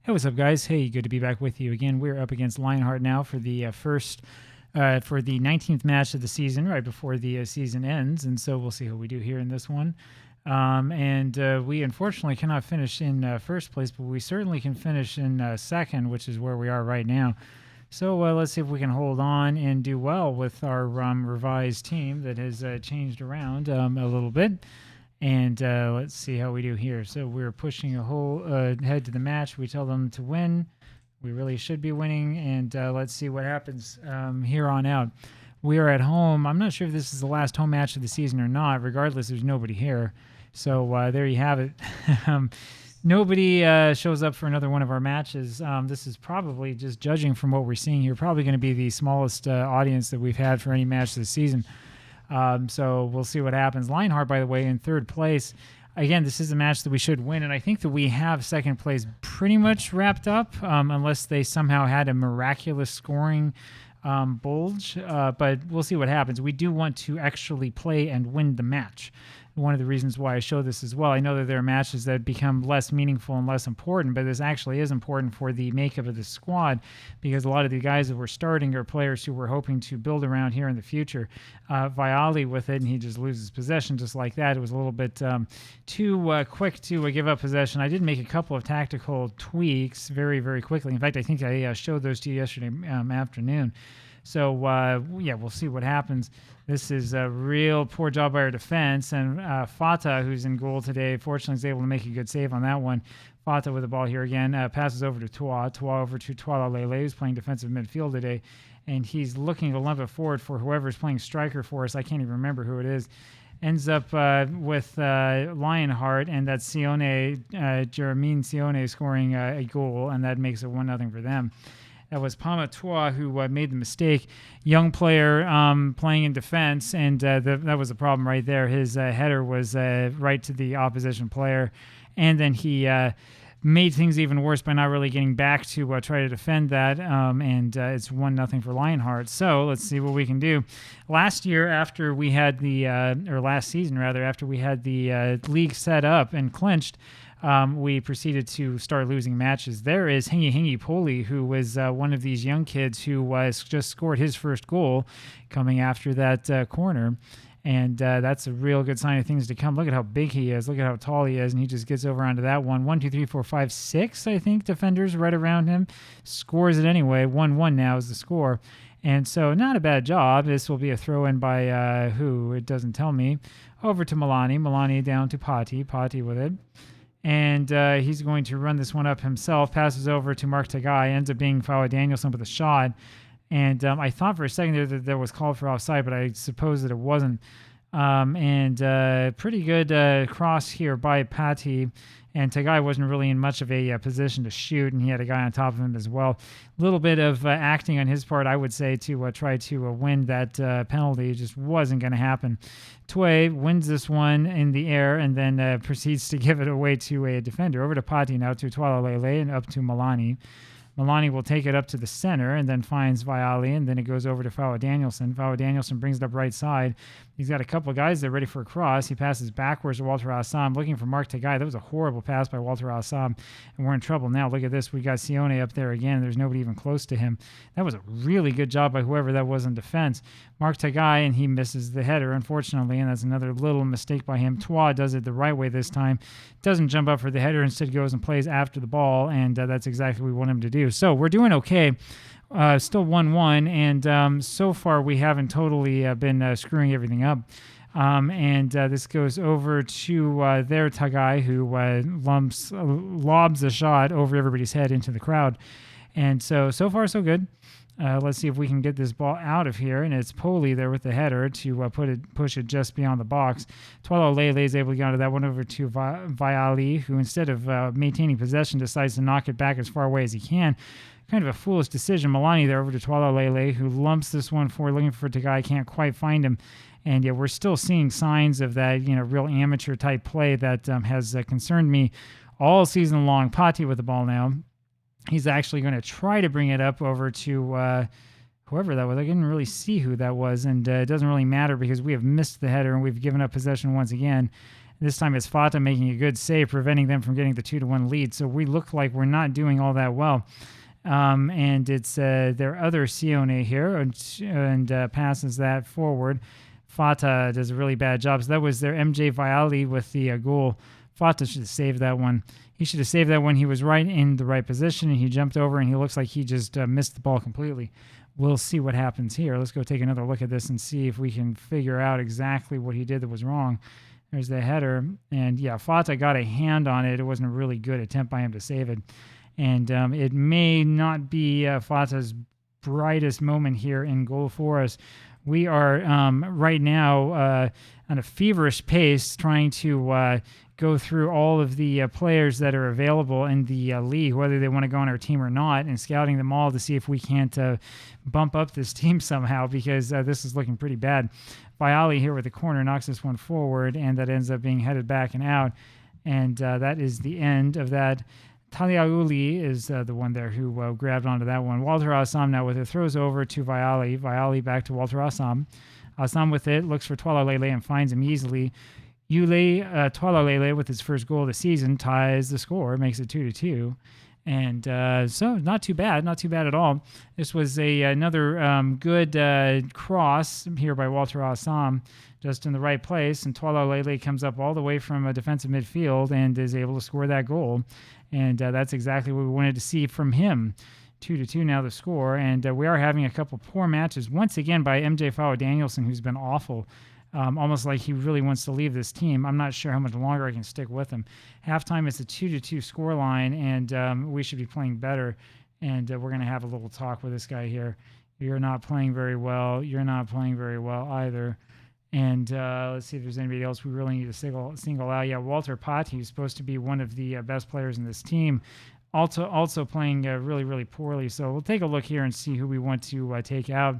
Hey, what's up, guys? Hey, good to be back with you again. We're up against Lionheart now for the for the 19th match of the season, right before the season ends, and so we'll see how we do here in this one. And we unfortunately cannot finish in first place, but we certainly can finish in second, which is where we are right now. So let's see if we can hold on and do well with our revised team that has changed around a little bit. And let's see how we do here. So we're pushing a whole head to the match. We tell them to win. We really should be winning. And let's see what happens here on out. We are at home. I'm not sure if this is the last home match of the season or not. Regardless, there's nobody here. So there you have it. Nobody shows up for another one of our matches. This is probably, just judging from what we're seeing here, probably going to be the smallest audience that we've had for any match this season. So we'll see what happens. Lionheart, by the way, in third place. Again, this is a match that we should win, and I think that we have second place pretty much wrapped up, unless they somehow had a miraculous scoring bulge. But we'll see what happens. We do want to actually play and win the match. One of the reasons why I show this as well. I know that there are matches that become less meaningful and less important, but this actually is important for the makeup of the squad, because a lot of the guys that we're starting are players who we're hoping to build around here in the future. Vialli with it, and he just loses possession just like that. It was a little bit too quick to give up possession. I did make a couple of tactical tweaks very, very quickly. In fact, I think I showed those to you yesterday afternoon. So, yeah, we'll see what happens. This is a real poor job by our defense, and Fata, who's in goal today, fortunately is able to make a good save on that one. Fata with the ball here again, passes over to Tua over to Twala Lele, who's playing defensive midfield today, and he's looking to lump it forward for whoever's playing striker for us. I can't even remember who it is. Ends up with Lionheart, and that's Sione, Jermaine Sione scoring a goal, and that makes it 1-0 for them. That was Pamatua who made the mistake. Young player playing in defense, and that was the problem right there. His header was right to the opposition player, and then he made things even worse by not really getting back to try to defend that, and it's 1-0 for Lionheart. So let's see what we can do. Last year, after we had or last season rather, after we had the league set up and clinched, we proceeded to start losing matches. There is Hingi Poli, who was one of these young kids who just scored his first goal coming after that corner. And that's a real good sign of things to come. Look at how big he is. Look at how tall he is. And he just gets over onto that one. 1, 2, 3, 4, 5, 6, I think, defenders right around him. Scores it anyway. 1-1 now is the score. And so not a bad job. This will be a throw-in by who? It doesn't tell me. Over to Milani. Milani down to Patti. Patti with it. And he's going to run this one up himself. Passes over to Mark Tagai. Ends up being Fawa Danielson with a shot. And I thought for a second there that was called for offside, but I suppose that it wasn't. Pretty good cross here by Patti. And Tagai wasn't really in much of a position to shoot, and he had a guy on top of him as well. A little bit of acting on his part, I would say, to try to win that penalty. It just wasn't going to happen. Tway wins this one in the air and then proceeds to give it away to a defender. Over to Patti now, to Twala Lele, and up to Milani. Milani will take it up to the center and then finds Vialli, and then it goes over to Fawa Danielson. Fawa Danielson brings it up right side. He's got a couple of guys there ready for a cross. He passes backwards to Walter Assam, looking for Mark Tagai. That was a horrible pass by Walter Assam, and we're in trouble now. Look at this. We got Sione up there again. There's nobody even close to him. That was a really good job by whoever that was in defense. Mark Tagai, and he misses the header, unfortunately, and that's another little mistake by him. Tua does it the right way this time. Doesn't jump up for the header. Instead goes and plays after the ball, and that's exactly what we want him to do. So we're doing okay. Still 1-1, and so far we haven't totally been screwing everything up. This goes over to their Tagai, who lobs a shot over everybody's head into the crowd. And so far so good. Let's see if we can get this ball out of here, and it's Poli there with the header to push it just beyond the box. Twala Lele is able to get onto that one over to Vialli, who instead of maintaining possession decides to knock it back as far away as he can. Kind of a foolish decision. Milani there over to Twala Lele, who lumps this one forward, looking for Tagai, can't quite find him. And yeah, we're still seeing signs of that, real amateur type play that has concerned me all season long. Patti with the ball now. He's actually going to try to bring it up over to whoever that was. I didn't really see who that was, and it doesn't really matter because we have missed the header and we've given up possession once again. This time it's Fata making a good save, preventing them from getting the 2-1 lead. So we look like we're not doing all that well. And it's their other Sione here and passes that forward. Fata does a really bad job. So that was their MJ Viali with the goal. Fata should have saved that one. He should have saved that one. He was right in the right position, and he jumped over, and he looks like he just missed the ball completely. We'll see what happens here. Let's go take another look at this and see if we can figure out exactly what he did that was wrong. There's the header, and yeah, Fata got a hand on it. It wasn't a really good attempt by him to save it, and it may not be Fata's brightest moment here in goal for us. We are right now on a feverish pace trying to go through all of the players that are available in the league, whether they want to go on our team or not, and scouting them all to see if we can't bump up this team somehow, because this is looking pretty bad. Viali here with the corner knocks this one forward, and that ends up being headed back and out, and that is the end of that. Taliauli is the one there who grabbed onto that one. Walter Assam now with it, throws over to Viali. Viali back to Walter Assam. Assam with it, looks for Twalalele and finds him easily. Yule Twalalele with his first goal of the season ties the score, makes it 2-2. And so not too bad at all. This was another good cross here by Walter Assam, just in the right place. And Twalalele comes up all the way from a defensive midfield and is able to score that goal. And that's exactly what we wanted to see from him. 2-2 now the score. And we are having a couple poor matches, once again by MJ Fao Danielson, who's been awful. Almost like he really wants to leave this team. I'm not sure how much longer I can stick with him. Halftime, it's a 2-2 scoreline, and we should be playing better. And we're going to have a little talk with this guy here. You're not playing very well. You're not playing very well either. And let's see if there's anybody else we really need to single out. Yeah, Walter Patti, who's supposed to be one of the best players in this team, also playing really, really poorly. So we'll take a look here and see who we want to take out.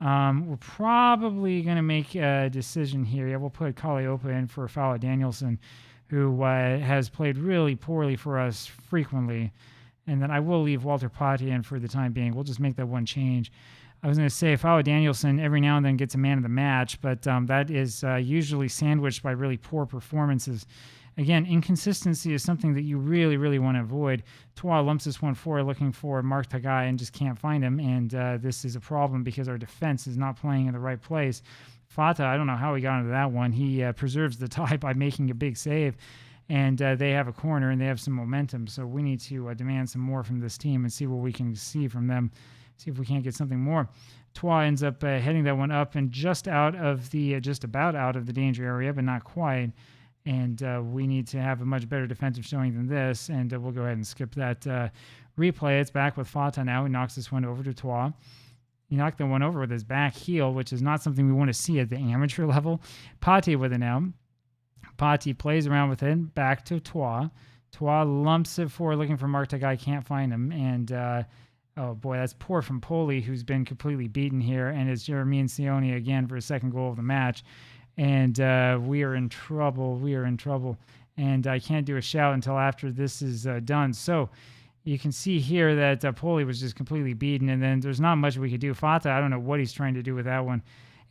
We're probably going to make a decision here. Yeah, we'll put Kaleopa in for Fala Danielson, who has played really poorly for us frequently. And then I will leave Walter Patti in for the time being. We'll just make that one change. I was going to say Fala Danielson every now and then gets a man of the match, but that is usually sandwiched by really poor performances. Again, inconsistency is something that you really, really want to avoid. Toa lumps this one forward looking for Mark Tagai and just can't find him, and this is a problem because our defense is not playing in the right place. Fata, I don't know how he got into that one. He preserves the tie by making a big save, and they have a corner and they have some momentum, so we need to demand some more from this team and see what we can see from them, see if we can't get something more. Toa ends up heading that one up and just about out of the danger area, but not quite. And we need to have a much better defensive showing than this, and we'll go ahead and skip that replay. It's back with Fata now. He knocks this one over to Toa. He knocked the one over with his back heel, which is not something we want to see at the amateur level. Patti with it now. Patti plays around with it, back to Toa. Toa lumps it forward, looking for Mark Tagai, can't find him. And, oh boy, that's poor from Poli, who's been completely beaten here, and it's Jeremy Sione again for his second goal of the match. And we are in trouble. And I can't do a shout until after this is done. So you can see here that Poli was just completely beaten, and then there's not much we could do. Fata, I don't know what he's trying to do with that one.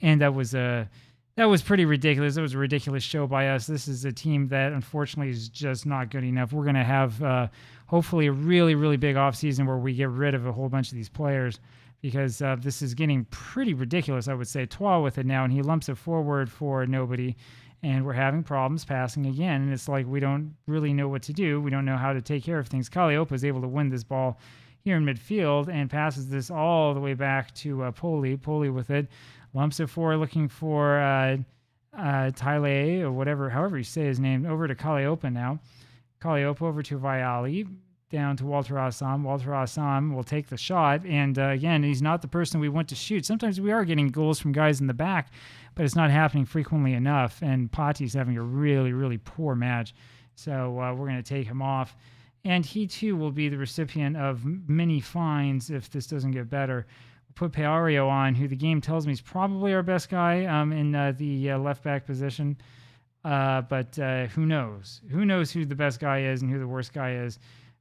And that was pretty ridiculous. It was a ridiculous show by us. This is a team that unfortunately is just not good enough. We're going to have hopefully a really, really big offseason where we get rid of a whole bunch of these players, because this is getting pretty ridiculous, I would say. Toa with it now, and he lumps it forward for nobody, and we're having problems passing again, and it's like we don't really know what to do. We don't know how to take care of things. Kaleopa is able to win this ball here in midfield and passes this all the way back to Poli. Poli with it, lumps it forward, looking for Tyle, or whatever, however you say his name, over to Kaleopa now. Kaleopa over to Viali, down to Walter Assam. Walter Assam will take the shot, and again, he's not the person we want to shoot. Sometimes we are getting goals from guys in the back, but it's not happening frequently enough, and Patti's having a really, really poor match, so we're going to take him off, and he too will be the recipient of many fines if this doesn't get better. We'll put Peario on, who the game tells me is probably our best guy in the left back position, but who knows? Who knows who the best guy is and who the worst guy is?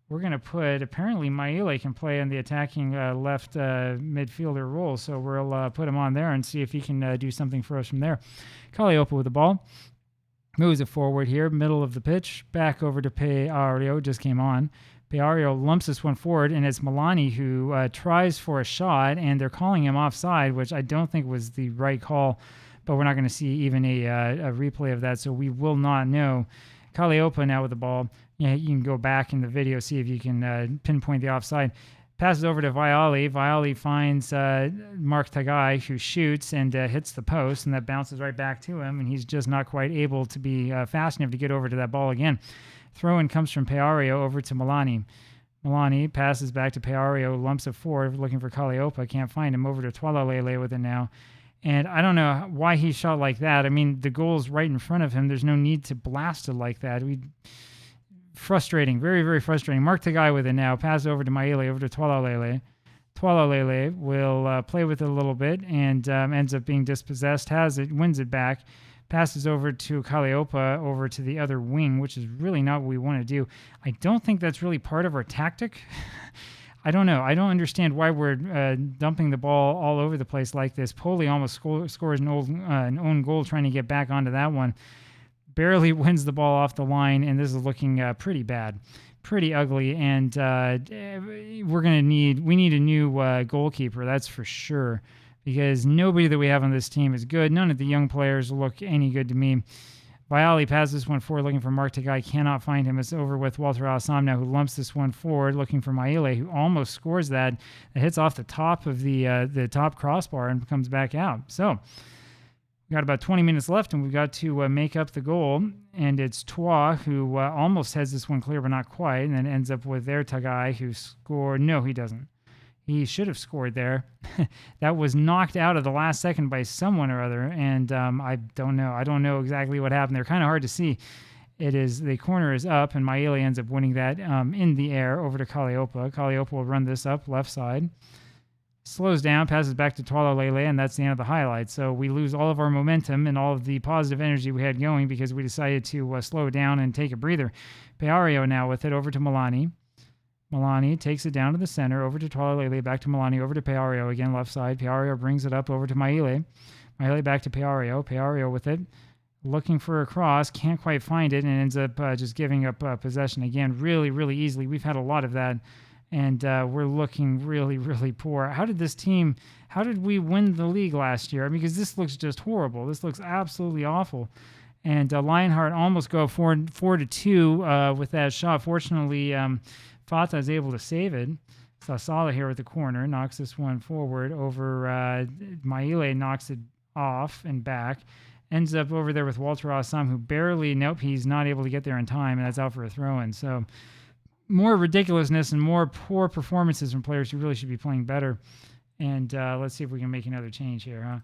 We're going to put, apparently Maile can play in the attacking left midfielder role, so we'll put him on there and see if he can do something for us from there. Kaleopa with the ball. Moves it forward here, middle of the pitch, back over to Peario, just came on. Peario lumps this one forward, and it's Milani who tries for a shot, and they're calling him offside, which I don't think was the right call, but we're not going to see even a replay of that, so we will not know. Kalliopa now with the ball. Yeah, you can go back in the video, see if you can pinpoint the offside. Passes over to Viali. Viali finds Mark Tagai, who shoots and hits the post, and that bounces right back to him, and he's just not quite able to be fast enough to get over to that ball again. Throw-in comes from Peario over to Milani. Milani passes back to Peario, lumps it forward, looking for Kalliopa. Can't find him. Over to Tualalele with it now. And I don't know why he shot like that. I mean, the goal's right in front of him. There's no need to blast it like that. Frustrating, very, very frustrating. Mark Tagai with it now. Pass over to Maile, over to Tualalele. Tualalele will play with it a little bit and ends up being dispossessed. Has it, wins it back. Passes over to Kalliopa, over to the other wing, which is really not what we want to do. I don't think that's really part of our tactic. I don't know. I don't understand why we're dumping the ball all over the place like this. Poli almost scores an own goal trying to get back onto that one. Barely wins the ball off the line, and this is looking pretty bad, pretty ugly, and we need a new goalkeeper, that's for sure, because nobody that we have on this team is good. None of the young players look any good to me. Viali passes this one forward, looking for Mark Tagai, cannot find him. It's over with Walter Assam now, who lumps this one forward, looking for Maile, who almost scores that. It hits off the top of the top crossbar and comes back out. So we got about 20 minutes left, and we've got to make up the goal. And it's Tua who almost has this one clear, but not quite, and then ends up with their Tagai, who scored. No, he doesn't. He should have scored there. That was knocked out of the last second by someone or other, and I don't know. I don't know exactly what happened. They're kind of hard to see. The corner is up, and Maile ends up winning that in the air over to Kalliopa. Kalliopa will run this up left side. Slows down, passes back to Tualalele, and that's the end of the highlights. So we lose all of our momentum and all of the positive energy we had going because we decided to slow down and take a breather. Peario now with it over to Milani. Milani takes it down to the center, over to Tualalele, back to Milani, over to Peario again, left side. Peario brings it up over to Maile. Maile back to Peario. Peario with it, looking for a cross, can't quite find it, and ends up just giving up possession again really, really easily. We've had a lot of that, and we're looking really, really poor. How did we win the league last year? I mean, because this looks just horrible. This looks absolutely awful. And Lionheart almost go 4-2 with that shot. Fortunately, Fata is able to save it. Sasala here with the corner, knocks this one forward over Maile, knocks it off and back. Ends up over there with Walter Assam, who he's not able to get there in time, and that's out for a throw-in. So more ridiculousness and more poor performances from players who really should be playing better. And let's see if we can make another change here, huh?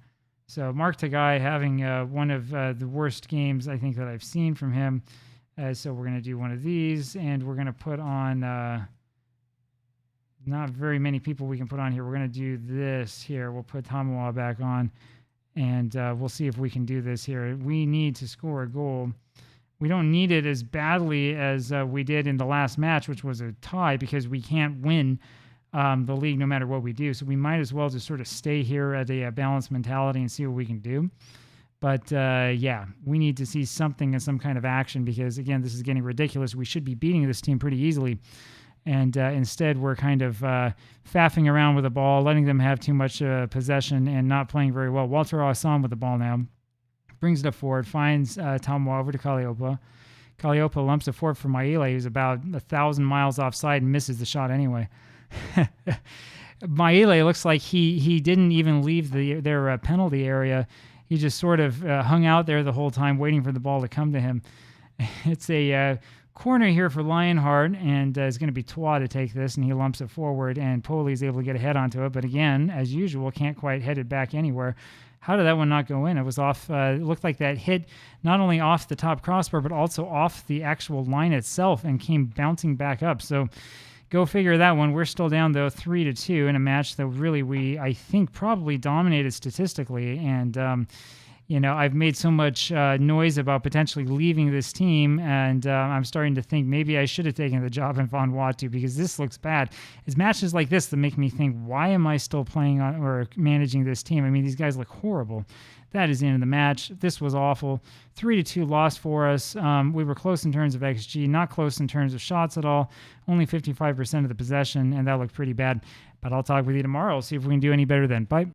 So Mark Tagai having one of the worst games I think that I've seen from him. So we're going to do one of these, and we're going to put on not very many people we can put on here. We're going to do this here. We'll put Tamawa back on, and we'll see if we can do this here. We need to score a goal. We don't need it as badly as we did in the last match, which was a tie, because we can't win the league no matter what we do. So we might as well just sort of stay here at a balanced mentality and see what we can do. But, yeah, we need to see something and some kind of action because, again, this is getting ridiculous. We should be beating this team pretty easily. And instead, we're kind of faffing around with the ball, letting them have too much possession and not playing very well. Walter Assam with the ball now. Brings it up forward, finds Tamawa over to Kalliopa. Kalliopa lumps it forward for Maile, who's about 1,000 miles offside and misses the shot anyway. Maile looks like he didn't even leave their penalty area. He just sort of hung out there the whole time waiting for the ball to come to him. It's a corner here for Lionheart, and it's going to be Twa to take this, and he lumps it forward, and Poli is able to get a head onto it, but again, as usual, can't quite head it back anywhere. How did that one not go in? It was off, it looked like that hit not only off the top crossbar, but also off the actual line itself and came bouncing back up. So go figure that one. We're still down, though, 3-2 in a match that really I think, probably dominated statistically. And, I've made so much noise about potentially leaving this team, and I'm starting to think maybe I should have taken the job in Vanuatu because this looks bad. It's matches like this that make me think, why am I still playing on or managing this team? I mean, these guys look horrible. that is the end of the match. This was awful. 3-2 loss for us. We were close in terms of XG, not close in terms of shots at all. Only 55% of the possession, and that looked pretty bad. But I'll talk with you tomorrow. See if we can do any better then. Bye.